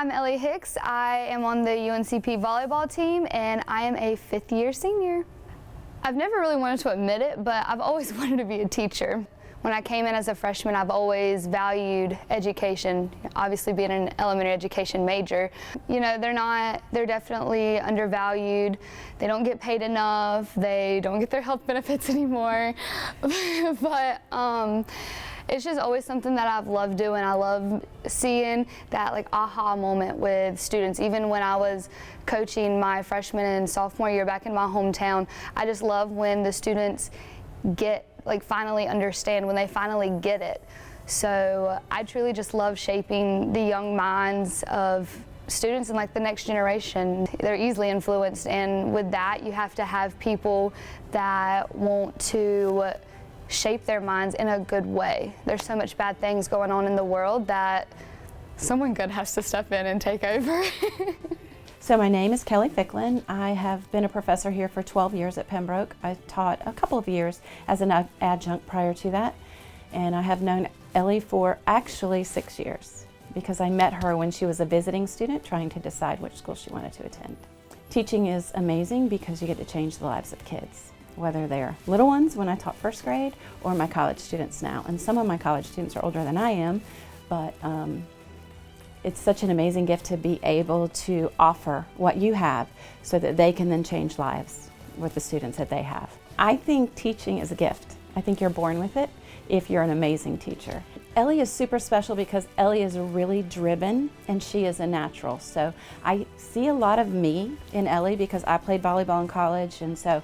I'm Elly Hicks. I am on the UNCP volleyball team and I am a fifth-year senior. I've never really wanted to admit it, but I've always wanted to be a teacher. When I came in as a freshman, I've always valued education, obviously being an elementary education major. You know, they're definitely undervalued. They don't get paid enough. They don't get their health benefits anymore. But it's just always something that I've loved doing. I love seeing that like aha moment with students. Even when I was coaching my freshman and sophomore year back in my hometown, I just love when the students finally understand, when they finally get it. So I truly just love shaping the young minds of students and the next generation. They're easily influenced, and with that you have to have people that want to shape their minds in a good way. There's so much bad things going on in the world that someone good has to step in and take over. So my name is Kelly Ficklin. I have been a professor here for 12 years at Pembroke. I taught a couple of years as an adjunct prior to that, and I have known Elly for actually 6 years because I met her when she was a visiting student trying to decide which school she wanted to attend. Teaching is amazing because you get to change the lives of kids, whether they're little ones when I taught first grade or my college students now. And some of my college students are older than I am, but it's such an amazing gift to be able to offer what you have so that they can then change lives with the students that they have. I think teaching is a gift. I think you're born with it if you're an amazing teacher. Elly is super special because Elly is really driven and she is a natural. So I see a lot of me in Elly because I played volleyball in college, and so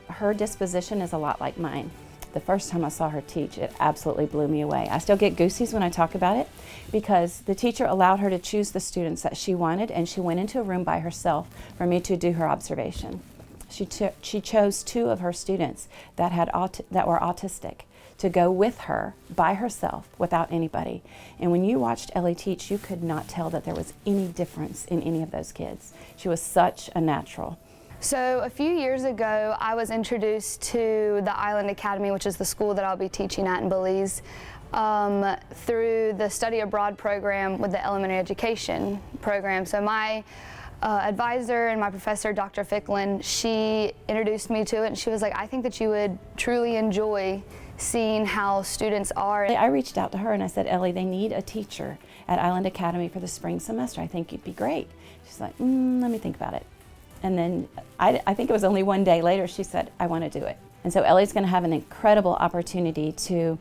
her disposition is a lot like mine. The first time I saw her teach, it absolutely blew me away. I still get goosies when I talk about it because the teacher allowed her to choose the students that she wanted, and she went into a room by herself for me to do her observation. She chose 2 of her students that were autistic to go with her by herself without anybody. And when you watched Elly teach, you could not tell that there was any difference in any of those kids. She was such a natural. So a few years ago, I was introduced to the Island Academy, which is the school that I'll be teaching at in Belize, through the study abroad program with the elementary education program. So my advisor and my professor, Dr. Ficklin, she introduced me to it, and she was like, I think that you would truly enjoy seeing how students are. I reached out to her and I said, Elly, they need a teacher at Island Academy for the spring semester. I think you'd be great. She's like, let me think about it. And then I think it was only one day later she said, I want to do it. And so Elly's going to have an incredible opportunity to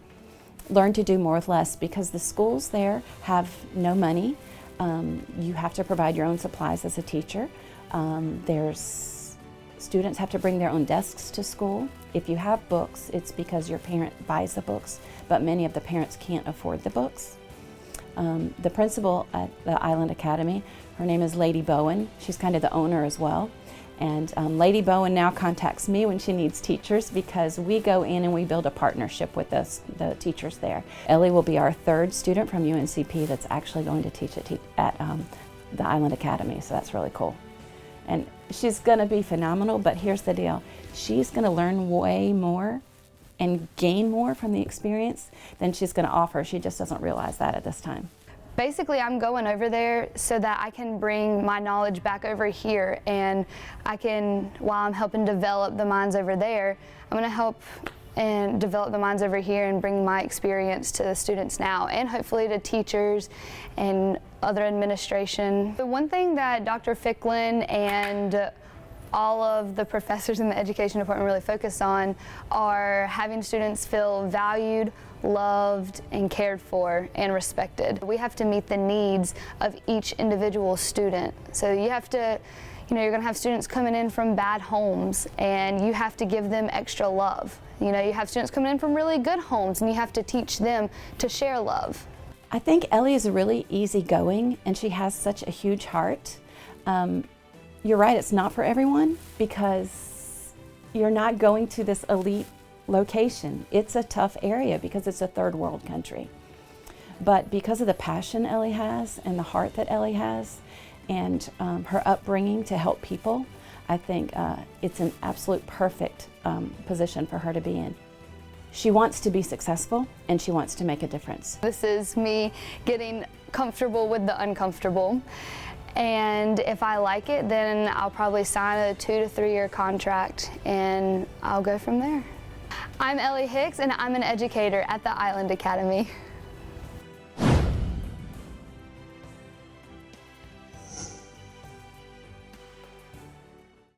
learn to do more with less because the schools there have no money. You have to provide your own supplies as a teacher. Students have to bring their own desks to school. If you have books, it's because your parent buys the books, but many of the parents can't afford the books. The principal at the Island Academy, her name is Lady Bowen. She's kind of the owner as well. And Lady Bowen now contacts me when she needs teachers because we go in and we build a partnership with the teachers there. Elly will be our 3rd student from UNCP that's actually going to teach at the Island Academy, so that's really cool. And she's going to be phenomenal, but here's the deal. She's going to learn way more and gain more from the experience than she's going to offer. She just doesn't realize that at this time. Basically, I'm going over there so that I can bring my knowledge back over here, and I can, while I'm helping develop the minds over there, I'm going to help and develop the minds over here and bring my experience to the students now, and hopefully to teachers and other administration. The one thing that Dr. Ficklin and all of the professors in the education department really focus on are having students feel valued, loved, and cared for, and respected. We have to meet the needs of each individual student. So you have to, you're going to have students coming in from bad homes, and you have to give them extra love. You have students coming in from really good homes, and you have to teach them to share love. I think Elly is really easygoing, and she has such a huge heart. You're right, it's not for everyone because you're not going to this elite location. It's a tough area because it's a 3rd world country. But because of the passion Elly has and the heart that Elly has and her upbringing to help people, I think it's an absolute perfect position for her to be in. She wants to be successful and she wants to make a difference. This is me getting comfortable with the uncomfortable. And if I like it, then I'll probably sign a 2 to 3 year contract and I'll go from there. I'm Elly Hicks and I'm an educator at the Island Academy.